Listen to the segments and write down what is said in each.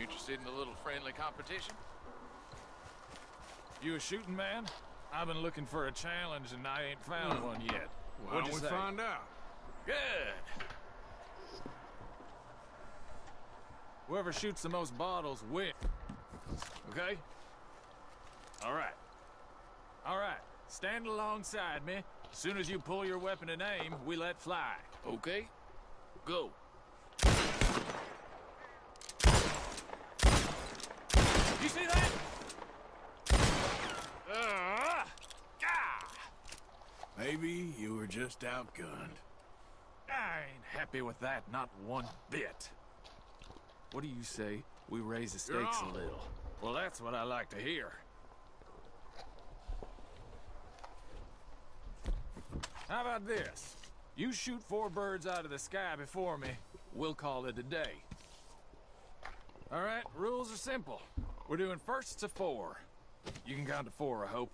You interested in a little friendly competition? You a shooting man? I've been looking for a challenge and I ain't found one yet. Why don't we find out? Good. Whoever shoots the most bottles wins. Okay? All right. All right. Stand alongside me. As soon as you pull your weapon and aim, we let fly. Okay. Go. You see that? Maybe you were just outgunned. I ain't happy with that, not one bit. What do you say we raise the stakes a little? Well, that's what I like to hear. How about this? You shoot 4 birds out of the sky before me, we'll call it a day. All right, rules are simple. We're doing first to 4. You can count to 4, I hope.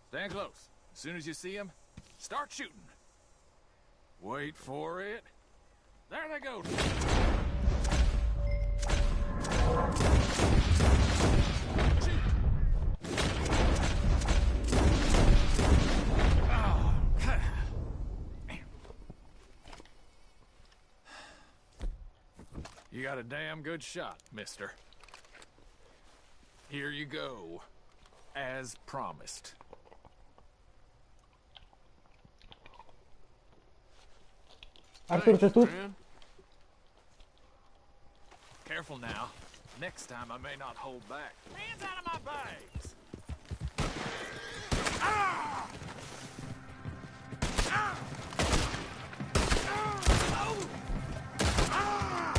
Stand close. As soon as you see them, start shooting. Wait for it. There they go. Shoot. Oh. You got a damn good shot, mister. Here you go. As promised. Артур, ты тут? Careful now. Next time I may not hold back. Hands out of my bags! Ah! Ah! Oh! Ah!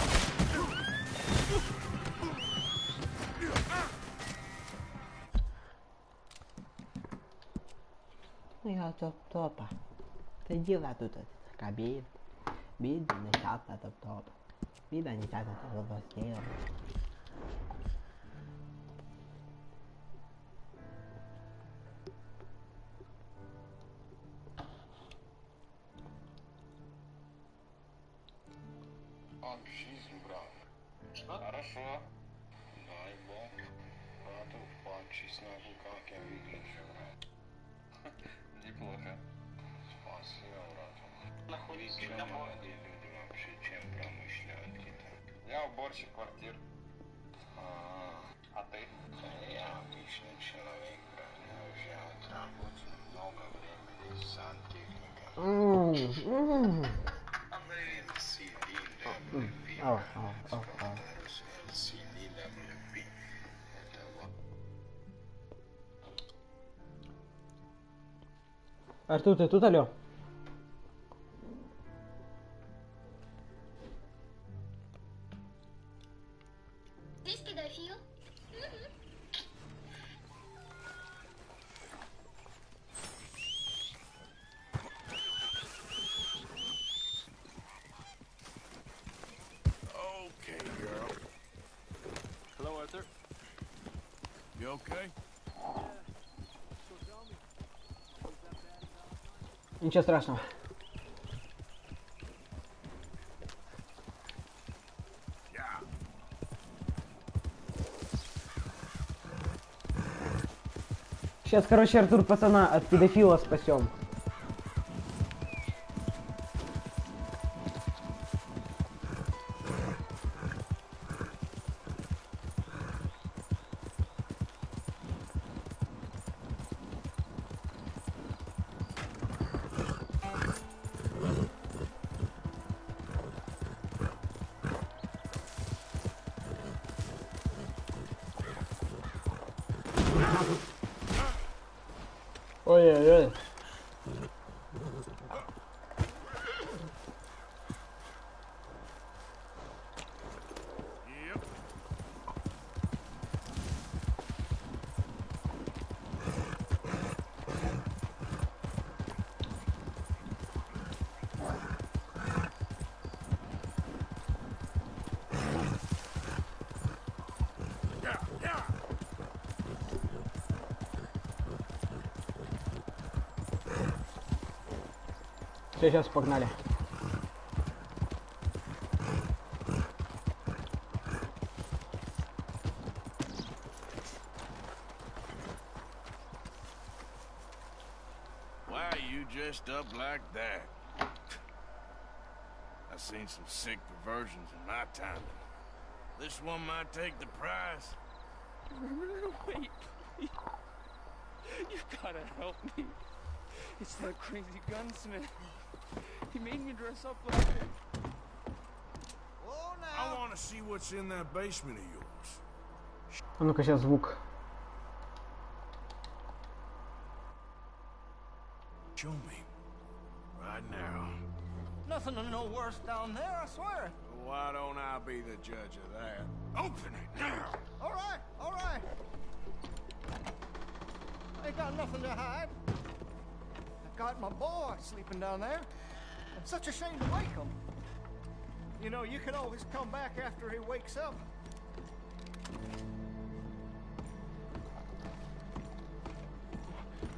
Я топ-топа. Ты дела тут кабель. Видно, нечастно топ-топ. Видно, нечастно топ-топ. Жизнь, брат. Что? Хорошо. Дай бог. Брату по-честному, как я выгляжу, брат. Неплохо. Спасибо, брат. Находишься домой. Люди вообще чем промышляют где-то. Я уборщик квартир. А ты? Я обычный человек, брат. Я уже отработал много времени сантехником. Артур, ты тут, алло? Здесь педофил. Okay, girl. Hello, Arthur. You okay? Ничего страшного. Сейчас, короче, Артур, пацана от педофила спасем. Ой-ой-ой. Все, сейчас погнали. Why are you dressed up like that? I've seen some sick perversions in my time. This one might take the prize. Wait, please. You gotta help me. It's that crazy gunsmith. He made me dress up like him. Whoa, I now. want to see what's in that basement of yours. А ну-ка, сейчас звук. Show me. Right now. Nothing to no worse down there, I swear. Why don't I be the judge of that? Open it now! All right, all right. Ain't got nothing to hide. I got my boy sleeping down there. I'm such a shame to wake him. You know, you can always come back after he wakes up.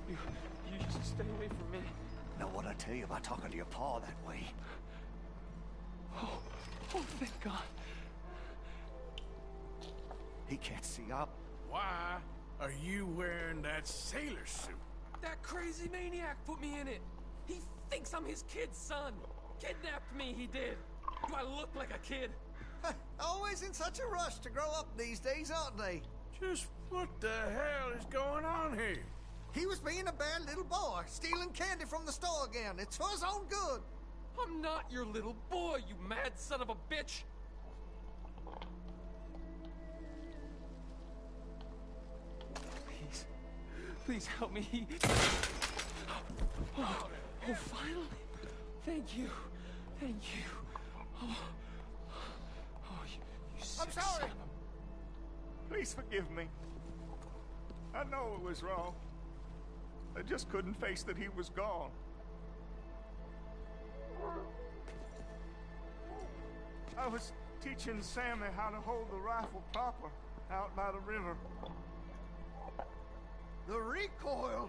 You just stay away from me. Know what I tell you about talking to your pa that way? Oh, thank God. He can't see up. Why are you wearing that sailor suit? That crazy maniac put me in it. He thinks I'm his kid's son. Kidnapped me, he did. Do I look like a kid? Always in such a rush to grow up these days, aren't they? Just what the hell is going on here? He was being a bad little boy, stealing candy from the store again. It's for his own good. I'm not your little boy, you mad son of a bitch. Please help me. Oh, finally. Thank you. Thank you. Oh, you sick I'm sorry. son of Please forgive me. I know it was wrong. I just couldn't face that he was gone. I was teaching Sammy how to hold the rifle proper out by the river. The recoil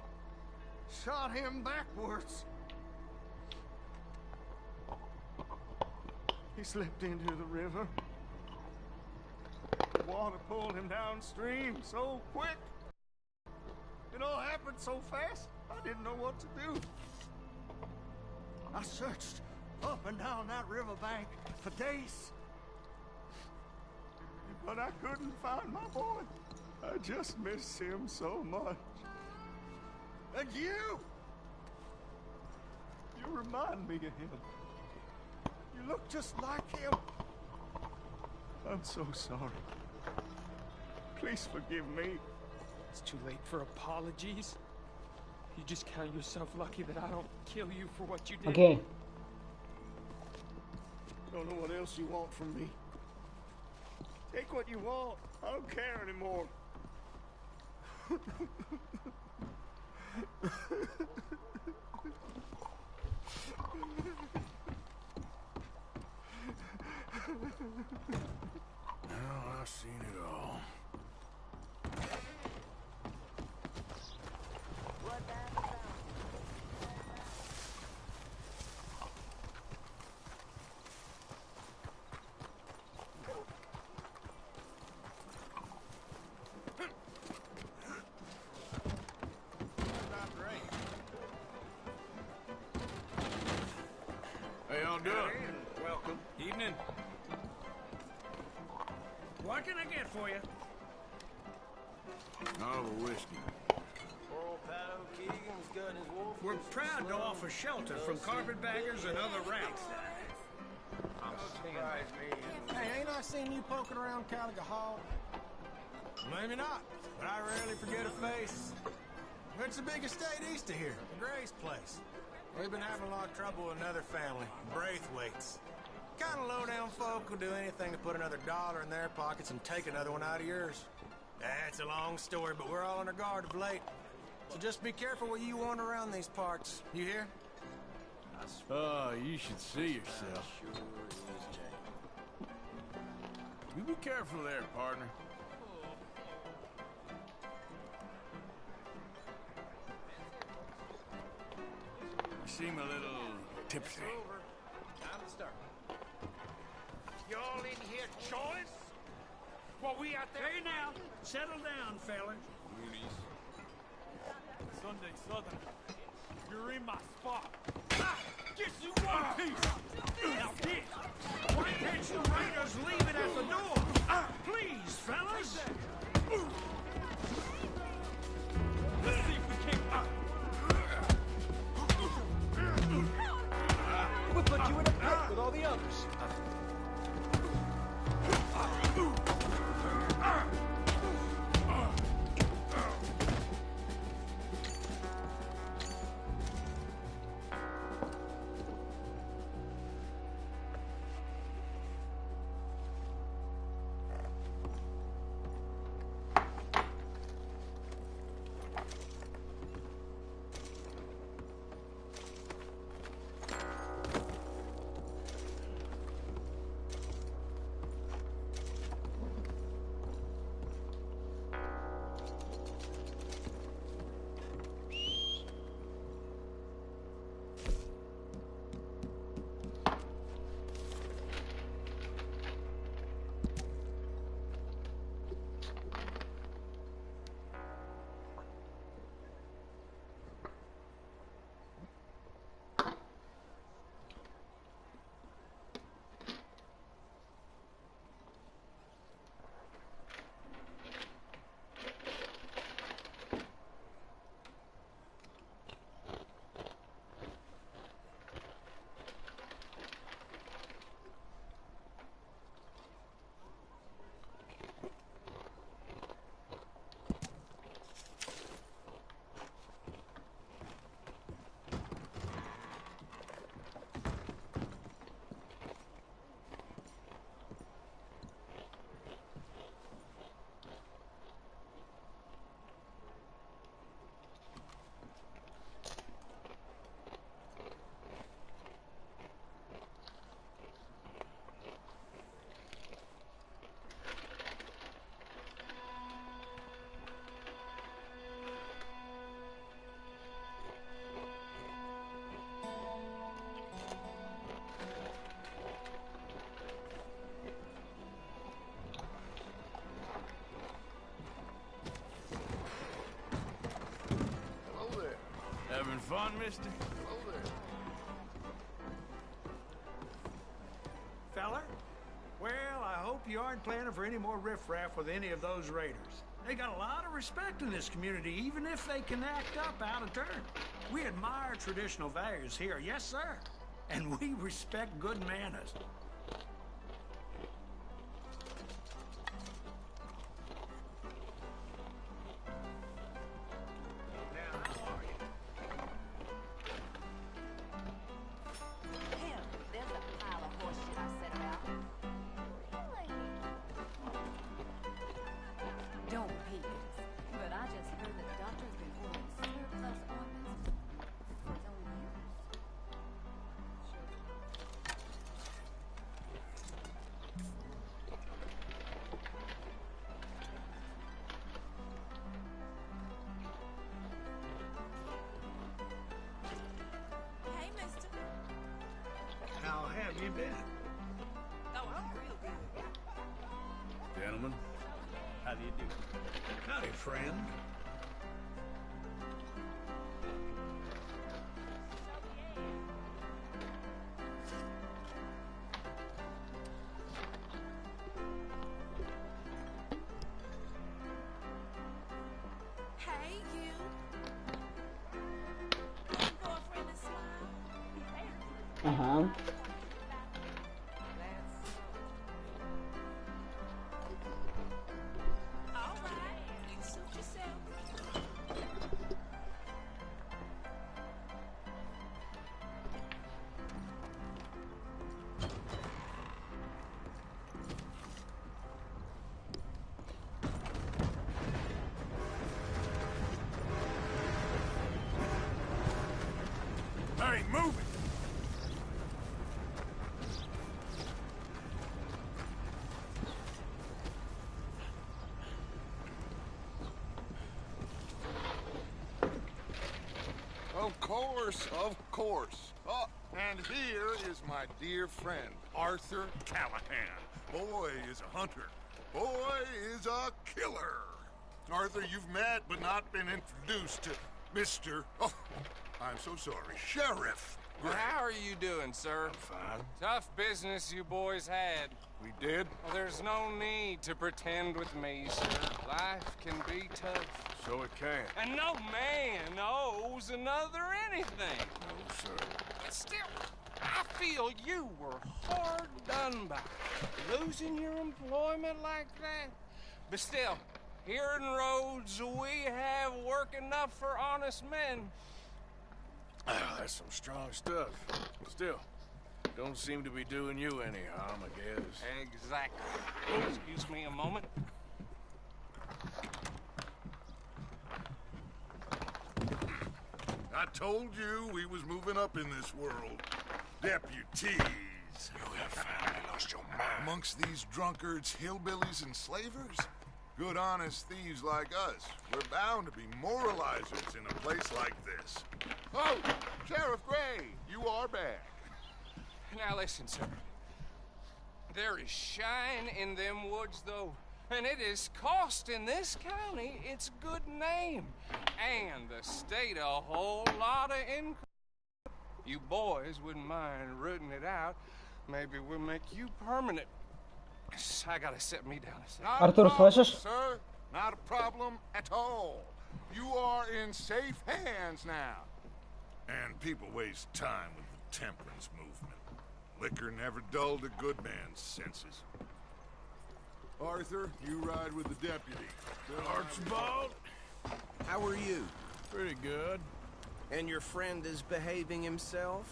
shot him backwards. He slipped into the river. The water pulled him downstream so quick. It all happened so fast, I didn't know what to do. I searched up and down that riverbank for days. But I couldn't find my boy. I just miss him so much. And you remind me of him. You look just like him. I'm so sorry. Please forgive me. It's too late for apologies. You just count yourself lucky that I don't kill you for what you did. Окей. Don't know what else you want from me. Take what you want. I don't care anymore. Now I've seen it all. How y'all doing? Welcome. Evening. What can I get for you? All the whiskey. We're proud to offer shelter from carpetbaggers and other rats. Hey, ain't I seen you poking around Caliga Hall? Maybe not, but I rarely forget a face. It's the big estate east of here, Gray's place. We've been having a lot of trouble with another family, Braithwaite's. Kind of low-down folk who'll do anything to put another dollar in their pockets and take another one out of yours. It's a long story, but we're all on our guard of late. So just be careful where you wander around these parts. You hear? Oh, you should see yourself. You be careful there, partner. You seem a little tipsy. Time to start. Y'all in here, choice? What we out there? Hey now, settle down, fella. Sunday Southern. You're in my spot. Just you one piece. Now this. Why can't you raiders leave it at the door? Please, fellas. Let's see if we can't. We'll put you in a pit with all the others. Having fun, mister? Feller? Well, I hope you aren't planning for any more riffraff with any of those raiders. They got a lot of respect in this community, even if they can act up out of turn. We admire traditional values here, yes, sir. And we respect good manners. How have you been? Oh, I'm real good. Gentlemen, How do you do? Howdy, friend. Hey, you. Boyfriend and smile. Uh-huh. All right. You suit yourself. hey, move it! Of course. Oh, and here is my dear friend, Arthur Callahan. Boy is a hunter. Boy is a killer. Arthur, you've met but not been introduced to Mr. Oh, I'm so sorry. Sheriff! Well, how are you doing, sir? Fine. Tough business you boys had. We did? Well, there's no need to pretend with me, sir. Life can be tough. So it can. And no man owes another anything. No, sir. But still, I feel you were hard done by. Losing your employment like that. But still, here in Rhodes, we have work enough for honest men. That's some strong stuff. Still, don't seem to be doing you any harm, I guess. Exactly. Excuse me a moment. I told you we was moving up in this world. Deputies. You have finally lost your mind. Amongst these drunkards, hillbillies, and slavers? Good honest thieves like us. We're bound to be moralizers in a place like this. Oh, Sheriff Gray, you are back. Now listen, sir. There is shine in them woods, though. And it is costing this county its good name. And the state a whole lot of income. You boys wouldn't mind rooting it out. Maybe we'll make you permanent. I gotta sit me down a second. Артур, слышишь? Sir, not a problem at all. You are in safe hands now. And people waste time with the temperance movement. Liquor never dulled a good man's senses. Arthur, you ride with the deputy. Archibald? How are you? Pretty good. And your friend is behaving himself?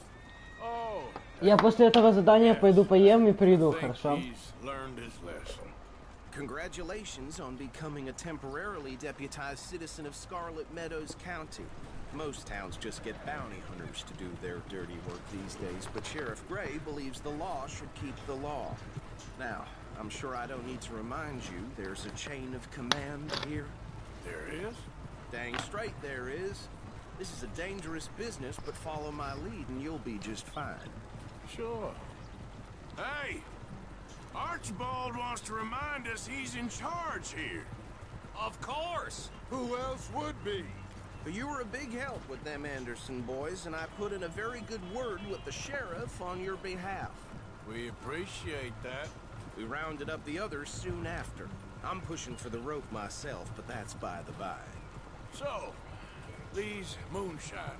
Oh. Я после этого задания пойду поем и приду, хорошо? He's learned his lesson. Congratulations on becoming a temporarily deputized citizen of Scarlet Meadows County. Most towns just get bounty hunters to do their dirty work these days, but Sheriff Gray believes the law should keep the law. Now, I'm sure I don't need to remind you, there's a chain of command here. There is? Dang straight there is. This is a dangerous business, but follow my lead and you'll be just fine. Sure. Hey! Archibald wants to remind us he's in charge here. Of course! Who else would be? But you were a big help with them Anderson boys, and I put in a very good word with the sheriff on your behalf. We appreciate that. We rounded up the others soon after. I'm pushing for the rope myself, but that's by the by. So, these moonshiners.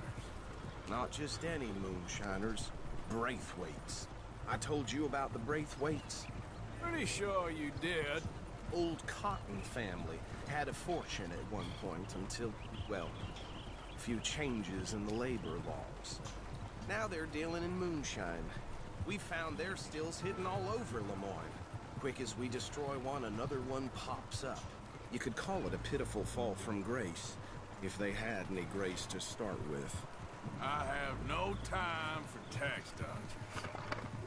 Not just any moonshiners. Braithwaites. I told you about the Braithwaites? Pretty sure you did. Old Cotton family. Had a fortune at one point until, well, a few changes in the labor laws. Now they're dealing in moonshine. We found their stills hidden all over Lemoyne. Quick as we destroy one, another one pops up. You could call it a pitiful fall from grace, if they had any grace to start with. I have no time for tax dodgers.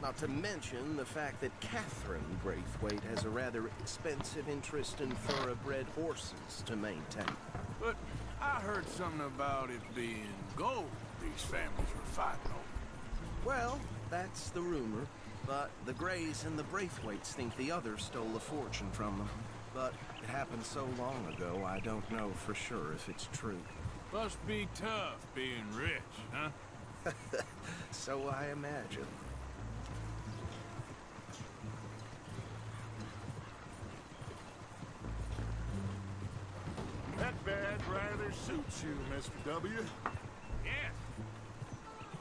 Not to mention the fact that Catherine Braithwaite has a rather expensive interest in thoroughbred horses to maintain. But I heard something about it being gold these families were fighting over. Well, that's the rumor. But the Grays and the Braithwaites think the others stole a fortune from them. But it happened so long ago, I don't know for sure if it's true. Must be tough being rich, huh? So I imagine. That badge rather suits you, Mr. W. Yes.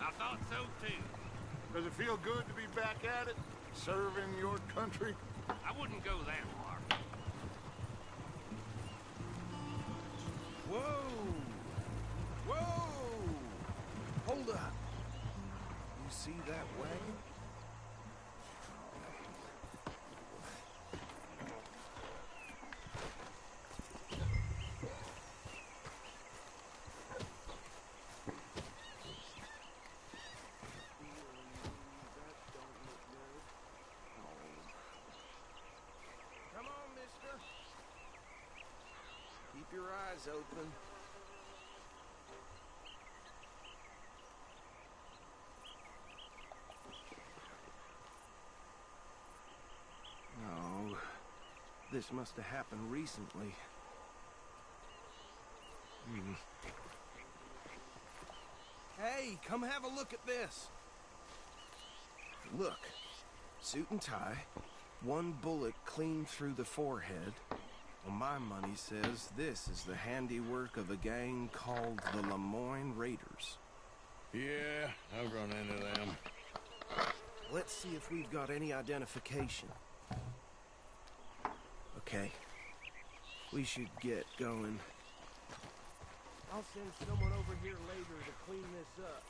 I thought so too. Does it feel good to be back at it? Serving your country? I wouldn't go that far. Whoa! Whoa! Hold up. You see that wagon? Come on, mister. Keep your eyes open. No, this must have happened recently. Hey, come have a look at this. Look, suit and tie, one bullet clean through the forehead. Well, my money says this is the handiwork of a gang called the Lemoyne Raiders. Yeah, I've run into them. Let's see if we've got any identification. Okay. We should get going. I'll send someone over here later to clean this up.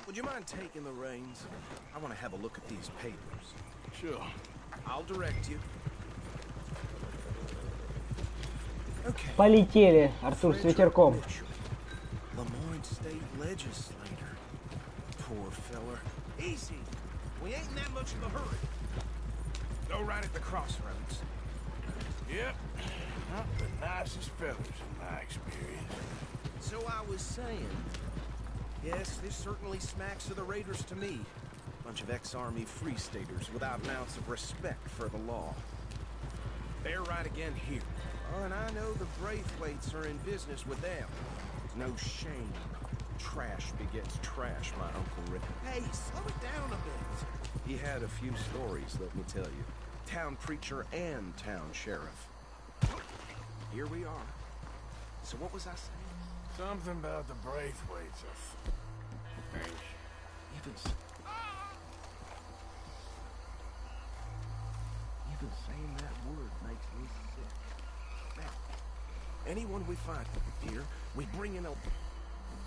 Would you mind taking the reins? I want to have a look at these papers. Sure. I'll direct you. Okay. Полетели, Артур с ветерком. Lemoyne State Legislator. Poor feller. Easy. We ain't in that much of a hurry. Go right at the crossroads. Yep. Not the nicest fellas in my experience. So I was saying, yes, this certainly smacks of the Raiders to me. Bunch of ex-Army Free Staters without an ounce of respect for the law. They're right again here. Oh, and I know the Braithwaites are in business with them. No shame. Trash begets trash, my Uncle Rick. Hey, slow it down a bit. He had a few stories, let me tell you. Town preacher and town sheriff. Here we are. So what was I saying? Something about the Braithwaites. Even saying that word makes me sick. Now, anyone we find here, we bring in a...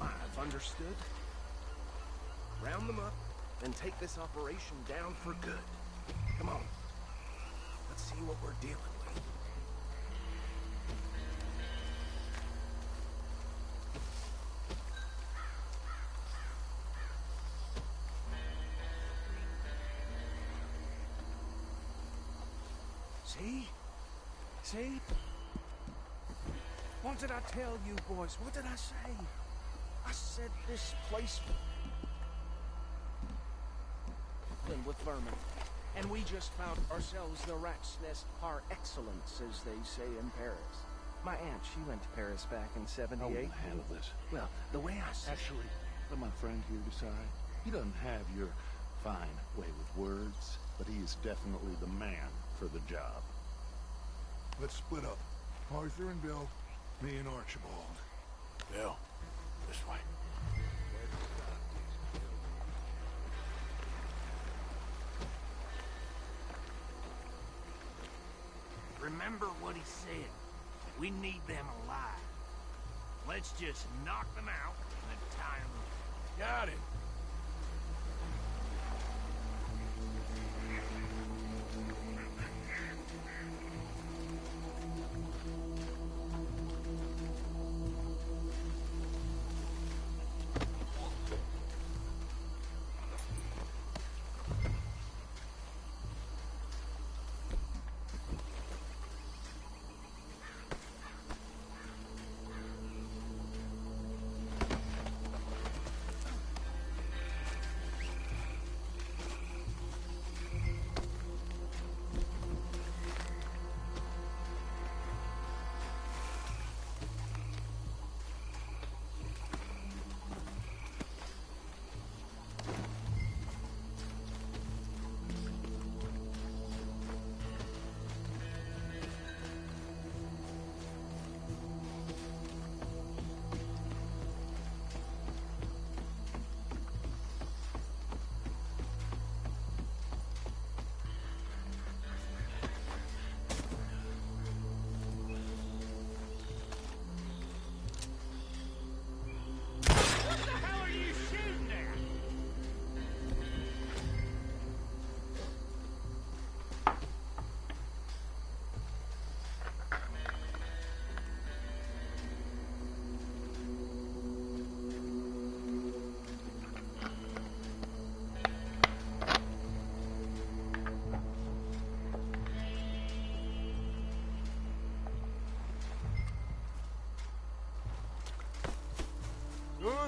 I've understood. Round them up and take this operation down for good. Come on. Let's see what we're dealing with. See? See? What did I tell you, boys? What did I say? I said this place... with vermin. And we just found ourselves the rat's nest par excellence, as they say in Paris. My aunt, she went to Paris back in '78. I will handle this. Well, the way I see Actually, let my friend here decide. He doesn't have your fine way with words, but he is definitely the man for the job. Let's split up. Arthur and Bill, me and Archibald. Bill, this way. Remember what he said. We need them alive. Let's just knock them out and then tie them up. Got it.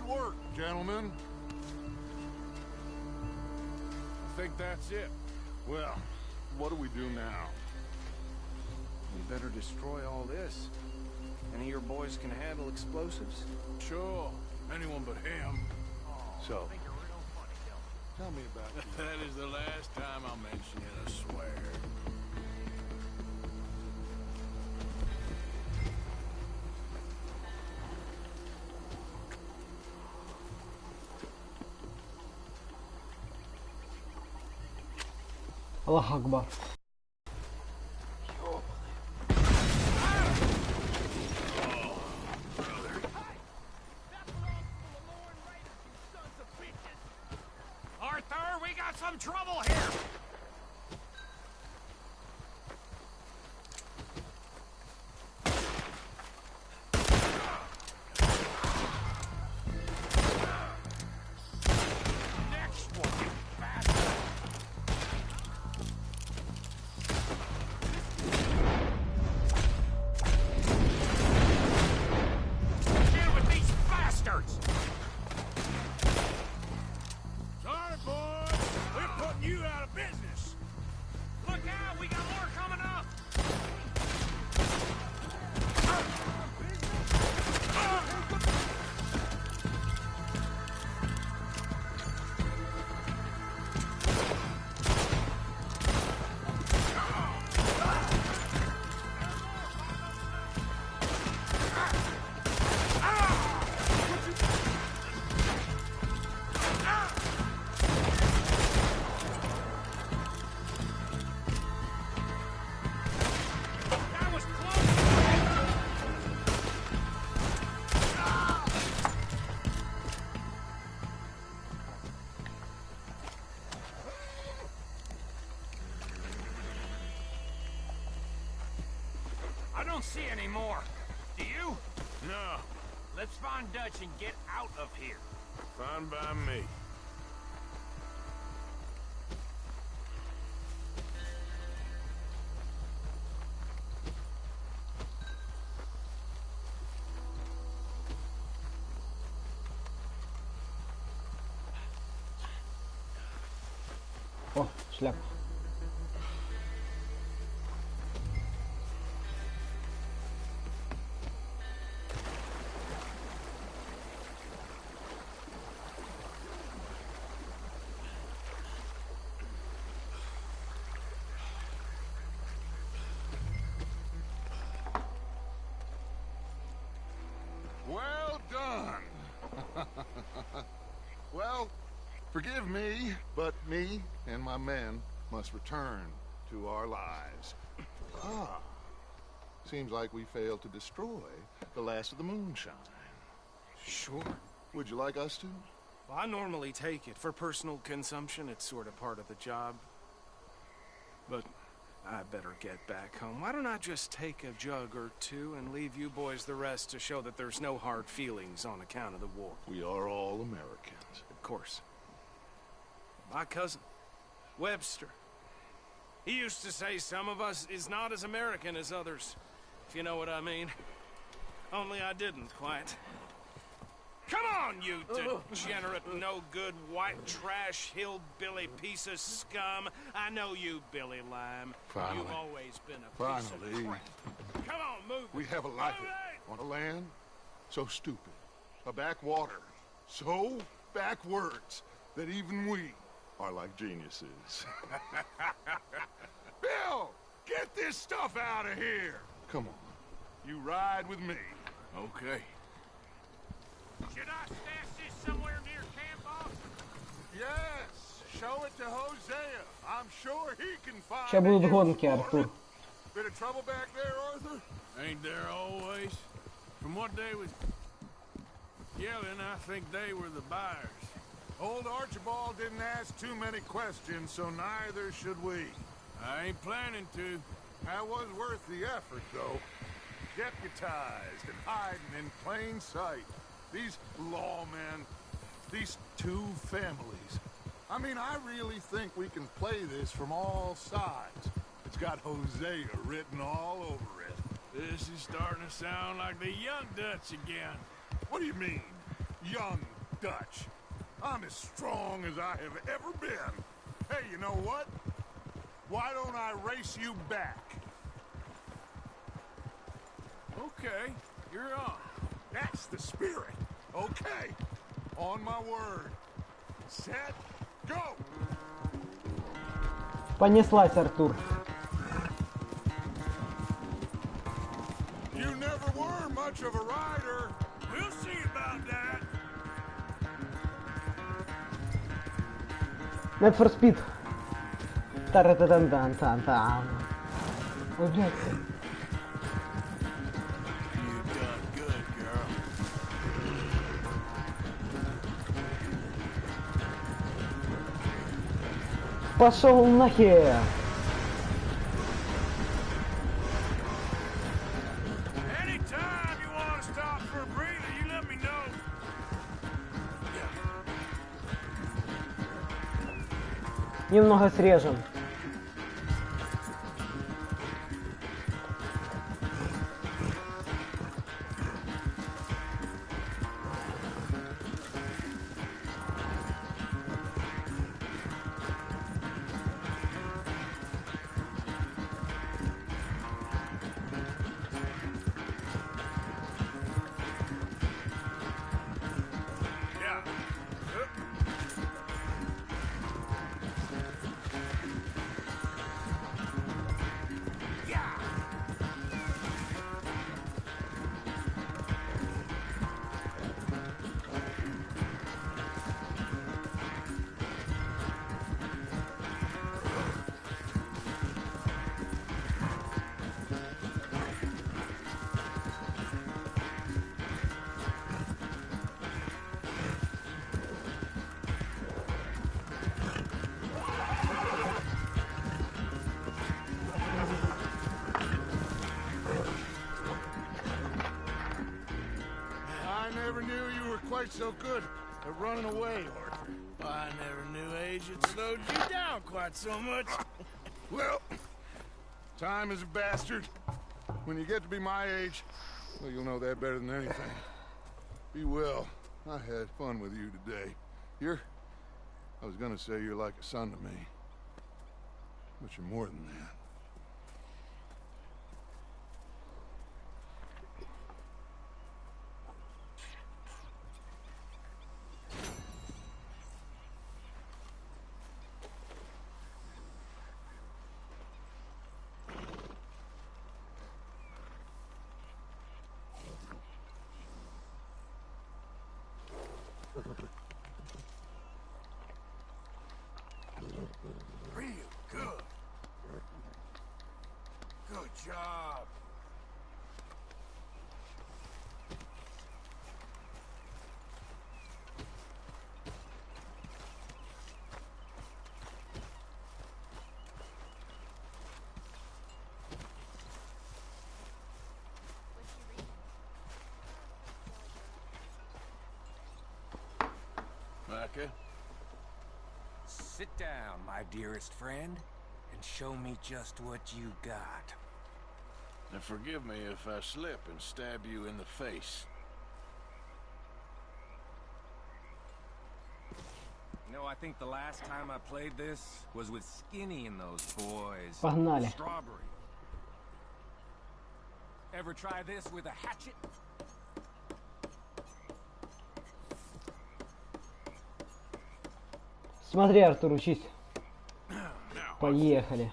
work, gentlemen. I think that's it. Well, what do we do now? We better destroy all this. Any of your boys can handle explosives? Sure. Anyone but him. So, tell me about you. That is the last time I'll mention it, I swear. Allah Akbar. Arthur, we got some trouble here! Next one, bastard! Deal with these bastards! Sorry, boys. We're putting you out of business. Look out, we got more coming up. That was close. I don't see any more. Do you? No. Let's find Dutch and get out of here. Fine by me. О, шляпа. Well done. Well, forgive me, but me and my men must return to our lives. Ah, seems like we failed to destroy the last of the moonshine. Sure. Would you like us to? Well, I normally take it. For personal consumption, it's sort of part of the job. But I better get back home. Why don't I just take a jug or two and leave you boys the rest to show that there's no hard feelings on account of the war? We are all Americans. Of course. My cousin, Webster, he used to say some of us is not as American as others, if you know what I mean. Only I didn't quite. Come on, you degenerate, no-good, white trash, hillbilly piece of scum. I know you, Billy Lime. Finally. You've always been a piece of crap. Come on, move. We have a life on a land so stupid, a backwater so backwards that even we are like geniuses. Bill, get this stuff out of here. Come on, you ride with me. Okay. Should I stash this somewhere near camp, boss? Yes, show it to Hosea. I'm sure he can find Сейчас будут a use гонки, for Артур. it. Bit of trouble back there, Arthur? Ain't there always? From what they was yelling, I think they were the buyers. Old Archibald didn't ask too many questions, so neither should we. I ain't planning to. That was worth the effort, though. Deputized and hiding in plain sight. These lawmen, these two families. I mean, I really think we can play this from all sides. It's got Hosea written all over it. This is starting to sound like the young Dutch again. What do you mean, young Dutch. I'm as strong as I have ever been. Hey, you know what? Why don't I race you back? Okay, you're on. That's the spirit. Okay. On my word. Set, go! Понеслась, Артур. You never were much of a rider. We'll see about that. Need for Speed. Та-ра-та-дан-дан-дан-дан. Ой, блядь. You done good, girl. Пошел нахер. Anytime you want to stop for a breather, you let me know. Немного срежем. Yeah. I never knew you were quite so good at running away, Arthur. I never knew age had slowed you down quite so much. Well, time is a bastard. When you get to be my age, well, you'll know that better than anything. Be well. I had fun with you today. I was gonna say you're like a son to me. But you're more than that. Real good. Good job. Micah? Sit down, my dearest friend, and show me just what you got. And forgive me if I slip and stab you in the face. You know, I think the last time I played this was with Skinny and those boys. Погнали. Strawberry. Ever try this with a hatchet? Смотри, Артур, учись. Поехали.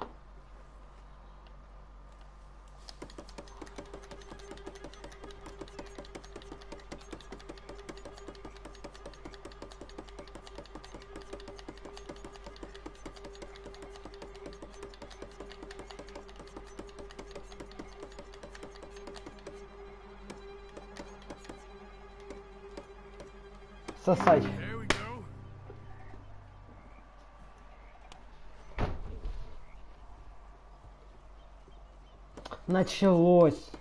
Сосать. There we go. Началось.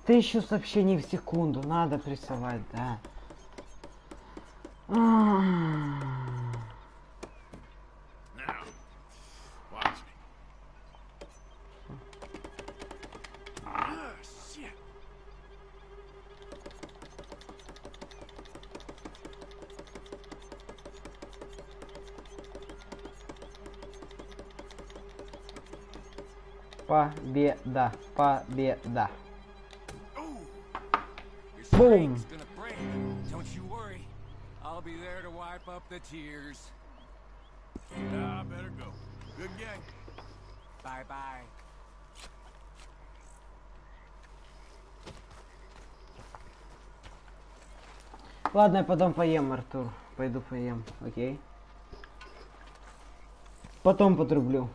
1000 сообщений в секунду. Надо прессовать, да. Now, watch me. Ah, shit. Победа. Победа. Your Boom. sprain's gonna break. Don't you worry. I'll be there to wipe up the tears. I better go. Good game. Bye-bye. Ладно, я потом поем, Артур. Пойду поем, окей? Потом потрублю.